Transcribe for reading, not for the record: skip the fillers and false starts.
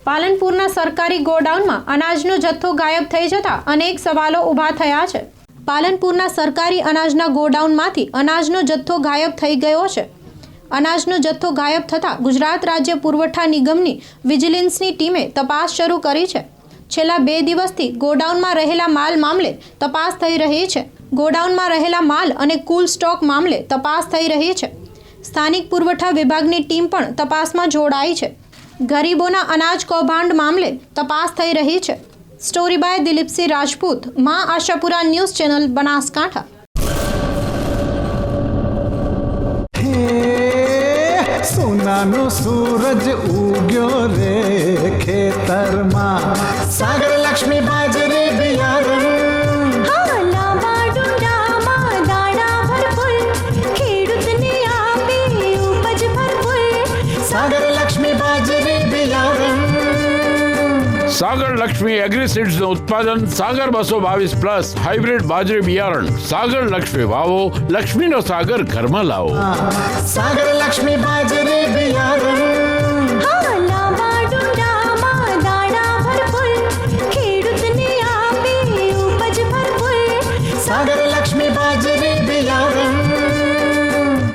પાલનપુરના સરકારી ગોડાઉનમાં અનાજનો જથ્થો ગાયબ થઈ જતા અનેક સવાલો ઊભા થયા છે. પાલનપુરના સરકારી અનાજના ગોડાઉનમાંથી અનાજનો જથ્થો ગાયબ થઈ ગયો છે. અનાજનો જથ્થો ગાયબ થતાં ગુજરાત રાજ્ય પુરવઠા નિગમની વિજિલન્સની ટીમે તપાસ શરૂ કરી છે. છેલ્લા 2 દિવસથી ગોડાઉનમાં રહેલા માલ મામલે તપાસ થઈ રહી છે. ગોડાઉનમાં રહેલા માલ અને કુલ સ્ટોક મામલે તપાસ થઈ રહી છે. સ્થાનિક પુરવઠા વિભાગની ટીમ પણ તપાસમાં જોડાઈ છે. ગરીબોના અનાજ કૌભાંડ મામલે તપાસ થઈ રહી છે. સ્ટોરી બાય દિલીપસિંહ રાજપૂત, માં આશાપુરા ન્યૂઝ ચેનલ, બનાસકાંઠા. સોનાનો સૂરજ ઉગ્યો રે ખેતરમાં, સાગર લક્ષ્મી બાજરી બિયારણ, સાગર લક્ષ્મી બાજરી બિયારણ. સાગર લક્ષ્મી એગ્રીસીડ્સ નું ઉત્પાદન સાગર 222 પ્લસ હાઇબ્રિડ બાજરી બિયારણ. સાગર લક્ષ્મી વાવો, લક્ષ્મીનો સાગર ઘરમાં લાવો. સાગર લક્ષ્મી બાજરી